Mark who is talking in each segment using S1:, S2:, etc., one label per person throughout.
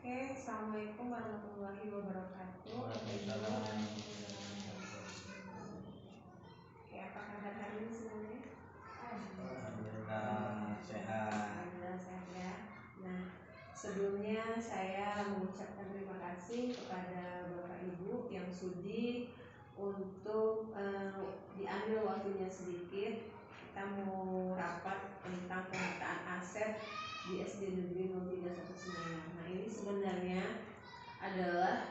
S1: Oke, assalamualaikum warahmatullahi wabarakatuh.
S2: Waalaikumsalam.
S1: Oke, apa kabar hari ini semuanya?
S2: Alhamdulillah sehat.
S1: Alhamdulillah sehat ya. Nah, sebelumnya saya mengucapkan terima kasih kepada Bapak Ibu yang sudi untuk diambil waktunya sedikit. Kita mau rapat tentang pemetaan aset di SD Negeri 03 Senayan. Nah, ini sebenarnya adalah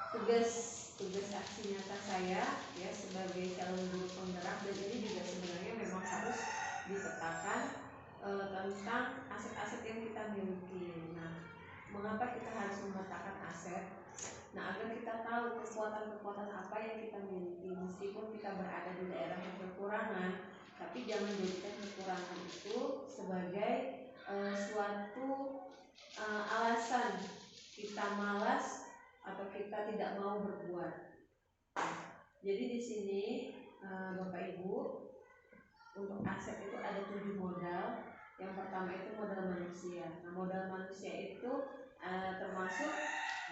S1: tugas aksi nyata saya ya sebagai calon guru penggerak, dan ini juga sebenarnya memang harus dipetakan tentang aset-aset yang kita miliki. Nah, mengapa kita harus memetakan aset? Nah, agar kita tahu kekuatan-kekuatan apa yang kita miliki. Meskipun kita berada di daerah yang kekurangan, tapi jangan jadikan kekurangan itu sebagai suatu alasan kita malas atau kita tidak mau berbuat. Jadi di sini Bapak Ibu, untuk aset itu ada 7 modal. Yang pertama itu modal manusia. Nah, modal manusia itu termasuk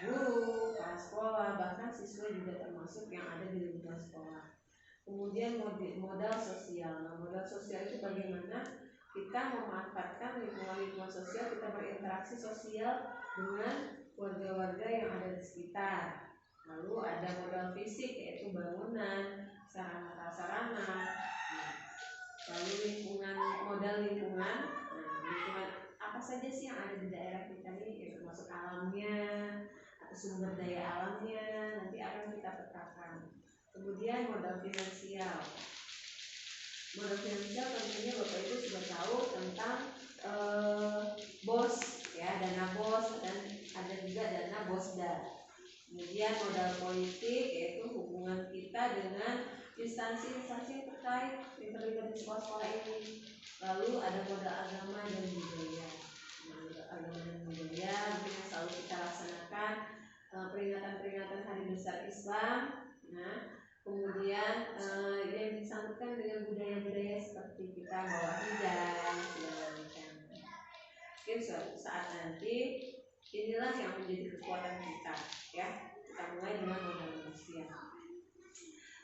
S1: guru, kepala sekolah, bahkan siswa juga termasuk yang ada di lingkungan sekolah. Kemudian modal sosial. Nah, modal sosial itu bagaimana kita memanfaatkan lingkungan sosial, kita berinteraksi sosial dengan warga-warga yang ada di sekitar. Lalu ada modal fisik, yaitu bangunan, sarana-prasarana. Lalu modal lingkungan. Nah, lingkungan apa saja sih yang ada di daerah kita ini, ya, termasuk alamnya atau sumber daya alamnya, nanti akan kita petakan. Kemudian modal finansial. Modal finansial tentunya Bapak Ibu sudah tahu tentang BOS ya, dana BOS, dan ada juga dana BOSDA. Kemudian modal politik, yaitu hubungan kita dengan instansi-instansi terkait yang terlibat di sekolah-sekolah ini. Lalu ada modal agama dan budaya. Modal agama dan budaya mungkin yang selalu kita laksanakan peringatan-peringatan Hari Besar Islam. Nah, kemudian yang disangkutkan dengan budaya-budaya seperti kita bawa hijab segala macam. Mungkin suatu saat nanti inilah yang menjadi kekuatan kita ya. Kita mulai dengan modal manusia.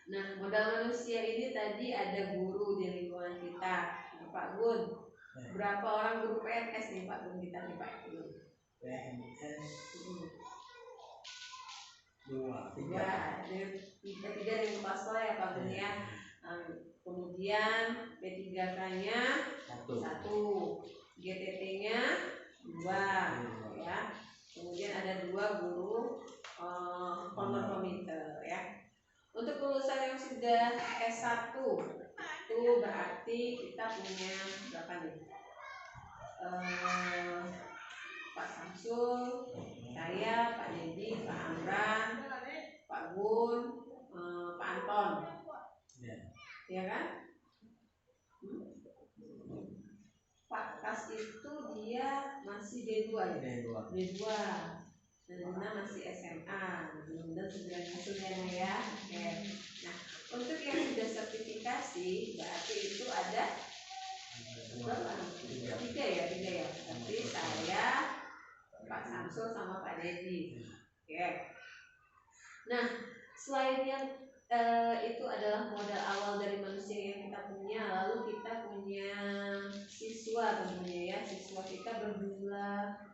S1: Nah, modal manusia ini tadi ada guru di lingkungan kita. Nah, Pak Gun, berapa orang guru PNS nih Pak Gun kita nih Pak Gun?
S2: PNS 2, 3.
S1: Tiga dari kepala sekolah ya Pak Gun ya. Kemudian P3K-nya 1, GTT-nya 2 ya. Kemudian ada 2 guru honor komite ya. Untuk lulusan yang sudah S1 itu berarti kita punya berapa nih? Pak Samsul, saya, Pak Dedi, Pak Amran, Pak Gun, Pak Anton, ya kan? Pak Kas itu dia masih D2 ya? D2. Dan Luna masih SMA. Mudah-mudahan segera hasilnya ya. Oke. Nah, untuk yang sudah sertifikasi berarti itu ada tiga ya. Tapi saya, Pak Samsul sama Pak Dedi. Oke. Nah, selain yang itu adalah modal awal dari manusia yang kita punya, lalu kita punya siswa tentunya ya. Siswa kita berjumlah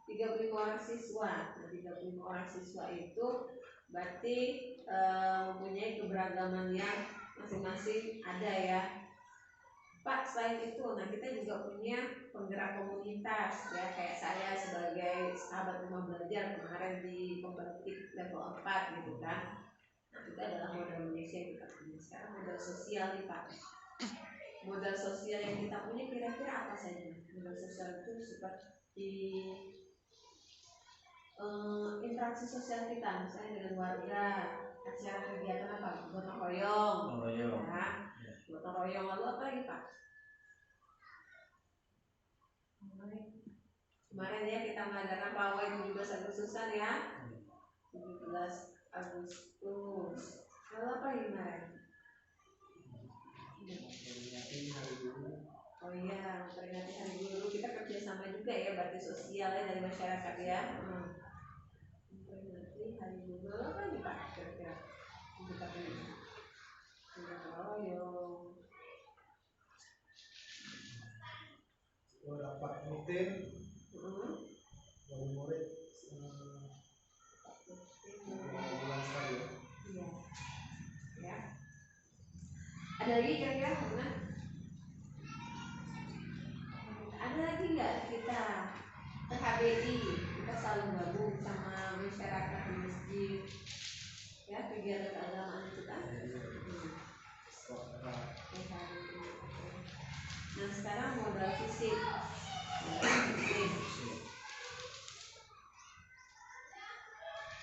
S1: 35 orang siswa. Nah, 35 orang siswa itu berarti mempunyai keberagaman yang masing-masing ada ya. Pak, selain itu, nah kita juga punya penggerak komunitas ya, kayak saya sebagai sahabat rumah belajar kemarin di pembentuk level 4 gitu kan. Nah, itu adalah modal manusia yang kita punya. Sekarang modal sosial nih Pak. Modal sosial yang kita punya kira-kira apa saja? Modal sosial itu seperti interaksi sosial kita, misalnya dengan warga, acara kegiatan apa? Gotong royong. Ya. Gotong royong, lalu apa lagi Pak? Kemarin ya kita mengadakan pawai 17 Agustusan ya. 17 Agustus. Lalu apa lagi kemarin? Oh iya, memperingati Hari Guru. Kita kerjasama juga sosial ya, dari masyarakat ya. Nanti hari Google apa nih Pak kira-kira kita punya
S2: rapat rutin wali murid bulan sekali ya.
S1: Iya. Ya. Ada lagi kira-kira mana? Ada lagi nggak kita PHBI, kita selalu gabung sama masyarakat di masjid ya, kegiatan keagamaan kita. Nah sekarang modal fisik.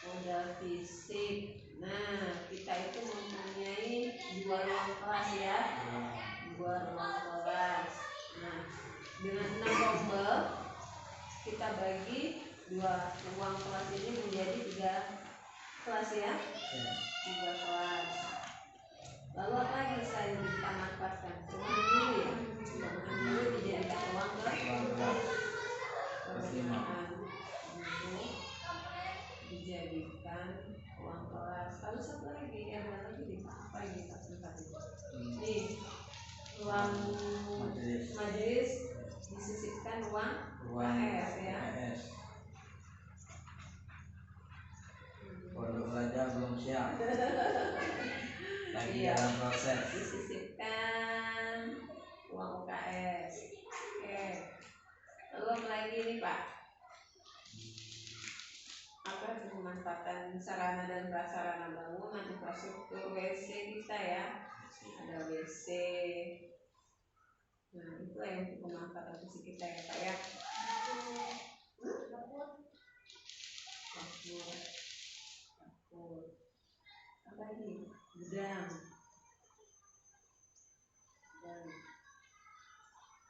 S1: Modal fisik. Nah kita itu mempunyai 2 ruang kelas ya, 2 ruang kelas. Nah dengan 6 rombel kita bagi 2 ruang kelas ini menjadi 3 kelas ya, 3 kelas. Lalu apa lagi saya kita manfaatkan? Ruangan dulu ya, ruangan dulu dijadikan ruang kelas, untuk dijadikan ruang kelas. Lalu satu lagi, ada lagi di apa ini tempat itu? Nih, ruang majelis disisipkan ruang KS ya.
S2: Pondok belajar belum siap. Lagi dalam proses.
S1: Disisipkan ruang UKS. Oke. Lalu apa lagi nih Pak? Apa pemanfaatan sarana dan prasarana bangunan, infrastruktur WC kita ya. Ada WC. Nah itu yang untuk pemanfaatan fisik kita ya Pak ya. Dapur. Apa ini? Gudang. Dan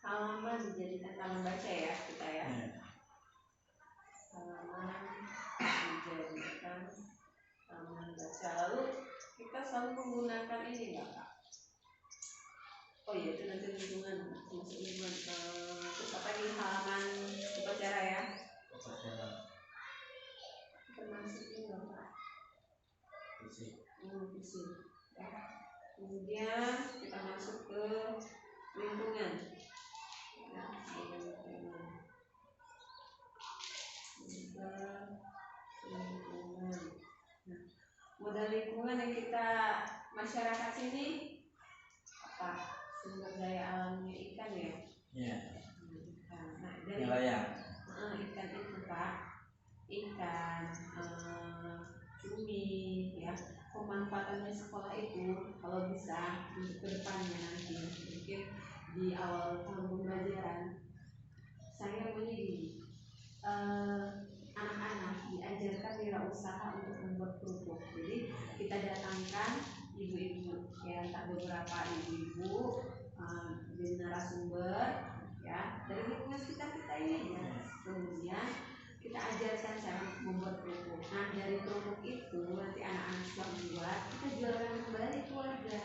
S1: halaman dijadikan taman baca ya kita ya. Halaman dijadikan taman baca. Lalu kita selalu menggunakan ini enggak Kak? Oh iya itu nanti lingkungan, masuk lingkungan. Terus apa ini halaman upacara ya? Termasuk ini enggak Pak? Fisik. Ya. Kemudian kita masuk ke lingkungan. Ya, lingkungan. Nah, modal lingkungan yang kita masyarakat sini apa? Sumber daya alamnya ikan ya.
S2: Iya.
S1: Nah, dari ikan itu Pak, ikan, cumi ya. Pemanfaatannya sekolah itu kalau bisa untuk kedepannya nanti mungkin di awal tahun pembelajaran saya maunya gini, anak-anak diajarkan wirausaha untuk membuat kerupuk. Jadi kita datangkan ibu-ibu ya, entah beberapa ibu-ibu jadi narasumber ya dari lingkungan kita ini ya. Kemudian kita ajarkan cara membuat kerupuk. Nah dari kerupuk itu nanti anak-anak setelah membuat kita jualkan kembali ke keluarga.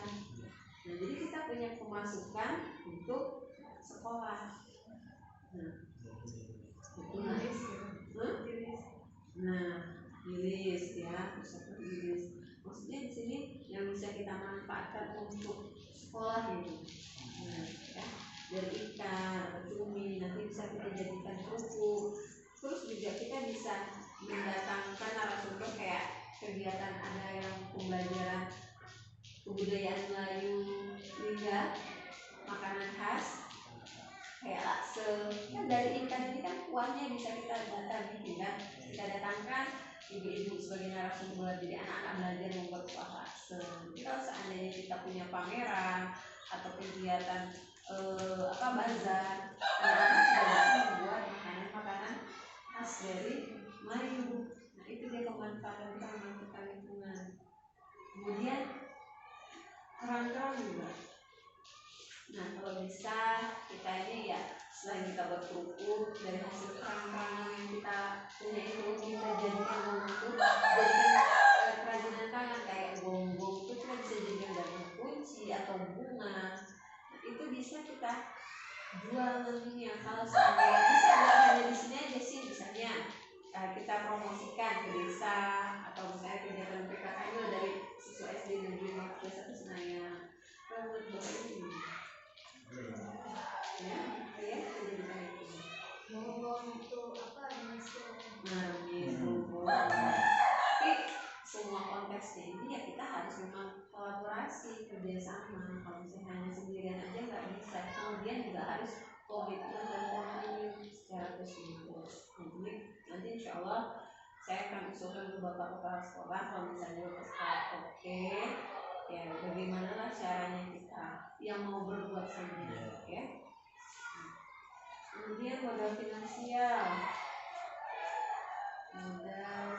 S1: Nah jadi kita punya pemasukan untuk sekolah. Nah, gilis ya, pusat gilis. Maksudnya di sini yang bisa kita manfaatkan untuk sekolah ini. Nah, ya, dari ikan atau cumi nanti bisa kita jadikan kerupuk. Terus juga kita bisa mendatangkan narasumber kayak kegiatan ada yang pembelajaran kebudayaan Melayu Lingga, makanan khas kayak lakse. Kan dari ikan ini kan kuahnya bisa kita datangkan ibu-ibu sebagai narasumber, jadi anak-anak belajar membuat kuah lakse. Jadi kalau seandainya kita punya pameran atau kegiatan bazar, anak-anak sudah bisa membuat makanan khas dari Melayu. Nah itu dia pemanfaatan kita lingkungan. Kemudian kerang-kerang juga. Nah kalau bisa kita ini ya selain kita buat kerupuk dari hasil kerang-kerangan yang kita punya itu kita jadikan untuk jadikan kerajinan tangan kayak gonggong itu kita bisa jadikan dari kunci atau bunga. Nah, itu bisa kita jual nantinya kalau seandainya bisa hanya di sini aja usulkan ke bapak kepala sekolah kalau misalnya bapak sekolah oke, ya bagaimana lah caranya kita yang mau berbuat saja ya. Kemudian modal finansial. Nah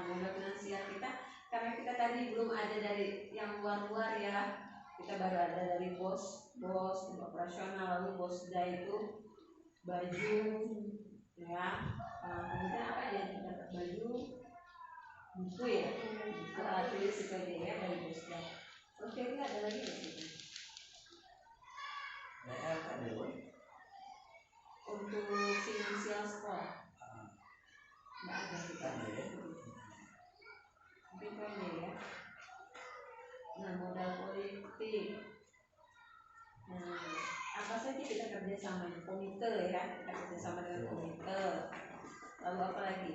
S1: modal finansial kita karena kita tadi belum ada dari yang luar ya, kita baru ada dari bos operasional, lalu bosda itu baju ya, kemudian apa aja kita dapat baju, buku ya, buku alat tulis itu aja ya dari bosda. Oke, ada lagi di sini. Untuk finansial sekolah nggak ada kita mungkin aja ya. Nah modal politik, nah apa saja kita kerjasama komite ya, kita kerjasama dengan komite. Lalu apa lagi?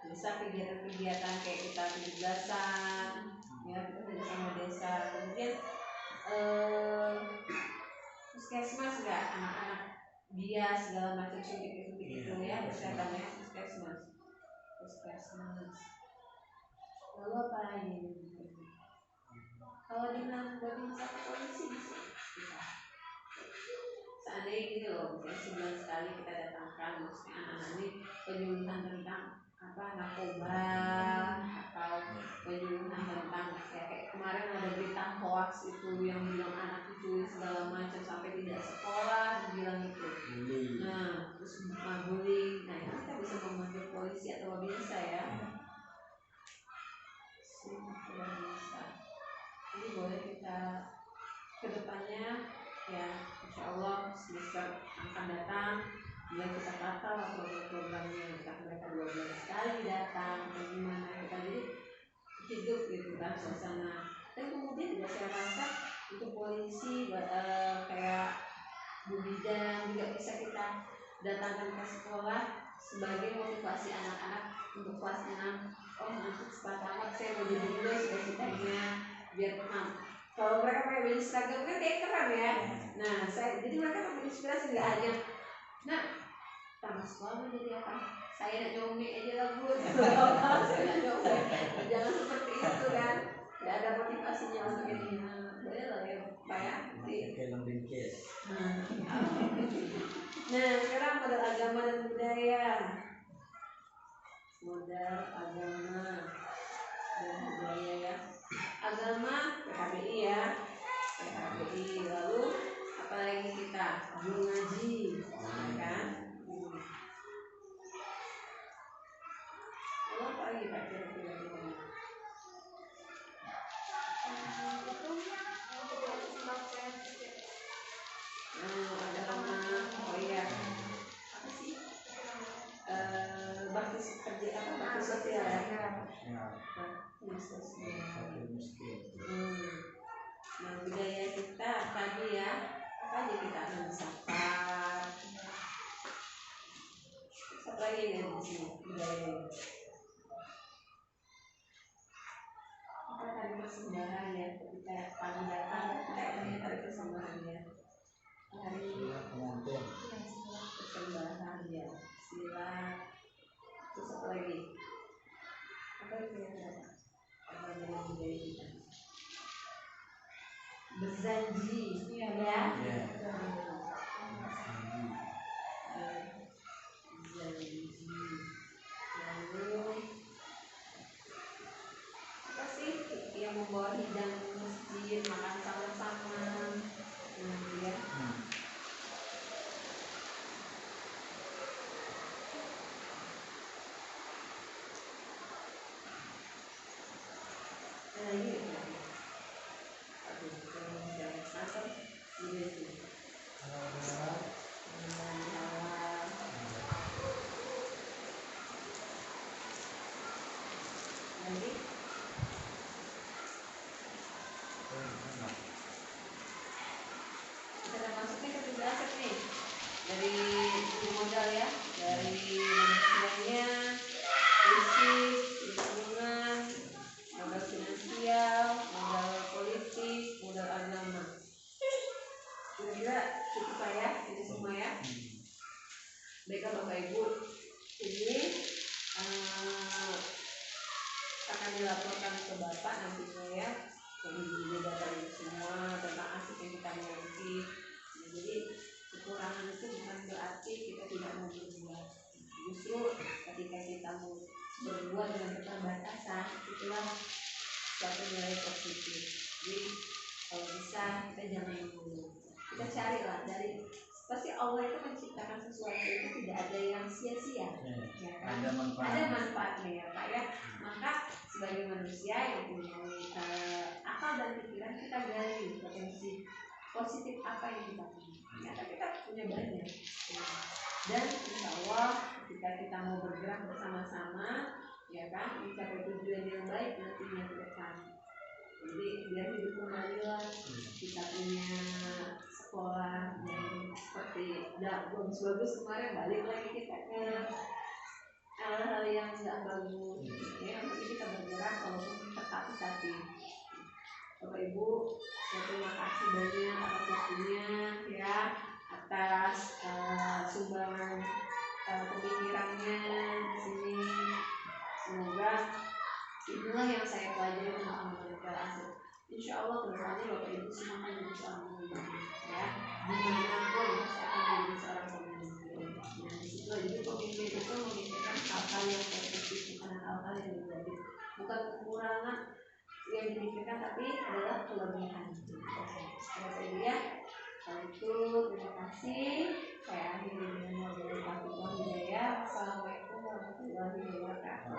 S1: Bisa kegiatan-kegiatan kayak kita 17-an ya, kita kerjasama desa. Kemudian puskesmas nggak, anak-anak dia segala macam suntik itu ya, kesehatannya puskesmas. Lalu apa lagi? Kalau dengan satu polisi bisa. Seandainya gitu loh, misalnya sebulan sekali kita datangkan, maksudnya anak-anak ini penyuluhan tentang apa narkoba atau penyuluhan tentang kayak kemarin ada berita hoax itu yang bilang anak itu segala macam sampai tidak sekolah bilang itu. Nah terus bullying, nah itu kita bisa memanggil polisi atau biasa ya. Jadi boleh kita kedepannya ya, insya Allah semester akan datang bila kita kata program-programnya, entah mereka 12 kali datang bagaimana kita jadi hidup gitu kan suasana. Dan kemudian juga saya rasa untuk polisi kayak Bu Bidan juga bisa kita datangkan ke sekolah sebagai motivasi anak-anak untuk kelas 6. Oh nanti sepakat saya mau jadi dulu cita-citanya biar kalau mereka pakai baju seragam kan kayak keren ya. Nah jadi mereka menginspirasi nggak hanya nah tamat sekolah mau jadi apa, saya nak nyombe aja lah Bu. Saya nak nyombe, jangan seperti itu kan, nggak ada motivasinya untuk ini. Boleh lah ya Pak ya. Nah sekarang modal agama dan budaya. Modal agama dan budaya ya. Agama PKBI ya, PKBI. Lalu apalagi kita guru ngaji kan. Lalu apa lagi Pak kira-kira? Agama, oh iya apa sih? Bakti kerja apa? Bakti sosial ya. Nah budaya kita tadi ya, apa aja kita mensapat. Apa lagi ya di sini budaya? Apa tadi persembahan ya, ketika kami datang kayaknya tadi persembahan ya. Hari persembahan ya, silat. Terus apa lagi? Apa lagi yang ada? Apa yang budaya kita? Berjanji ya, berjanji. Lalu apa sih yang membawa hidang ke masjid, makan sama-sama ya. Nah ini itulah suatu nilai positif. Jadi kalau bisa kita jangan mengeluh, kita carilah dari, pasti Allah itu menciptakan sesuatu itu tidak ada yang sia-sia, ya kan? Ada manfaatnya ya Pak ya. Maka sebagai manusia yang punya akal dan pikiran, kita gali potensi positif apa yang kita punya. Ternyata kita punya banyak. Dan insya Allah ketika kita mau bergerak bersama-sama, ya kan, mencapai tujuan yang baik nantinya ke depan. Jadi biar hidup kembali lah, kita punya sekolah yang seperti bagus-bagus, kemarin balik lagi kita ke hal-hal yang nggak bagus, ya. Tapi kita bergerak walaupun tapi Bapak Ibu, terima kasih banyak atas waktunya ya, atas sumbangan pemikirannya di sini. Semoga inilah yang saya pelajari tentang menjaga aset. Insya Allah kedepannya Bapak Ibu semua akan menjadi seorang pemimpin, ya. Dimanapun saya akan menjadi seorang pemimpin. Nah, di situ jadi pemimpin itu memikirkan hal-hal yang positif, bukan hal-hal yang negatif, bukan kekurangan yang dimikirkan, tapi adalah kelebihan. Oke, ya. Kalau itu terima kasih. Saya akhiri dengan wabillahi taufiq wal hidayah. Assalamualaikum warahmatullahi wabarakatuh.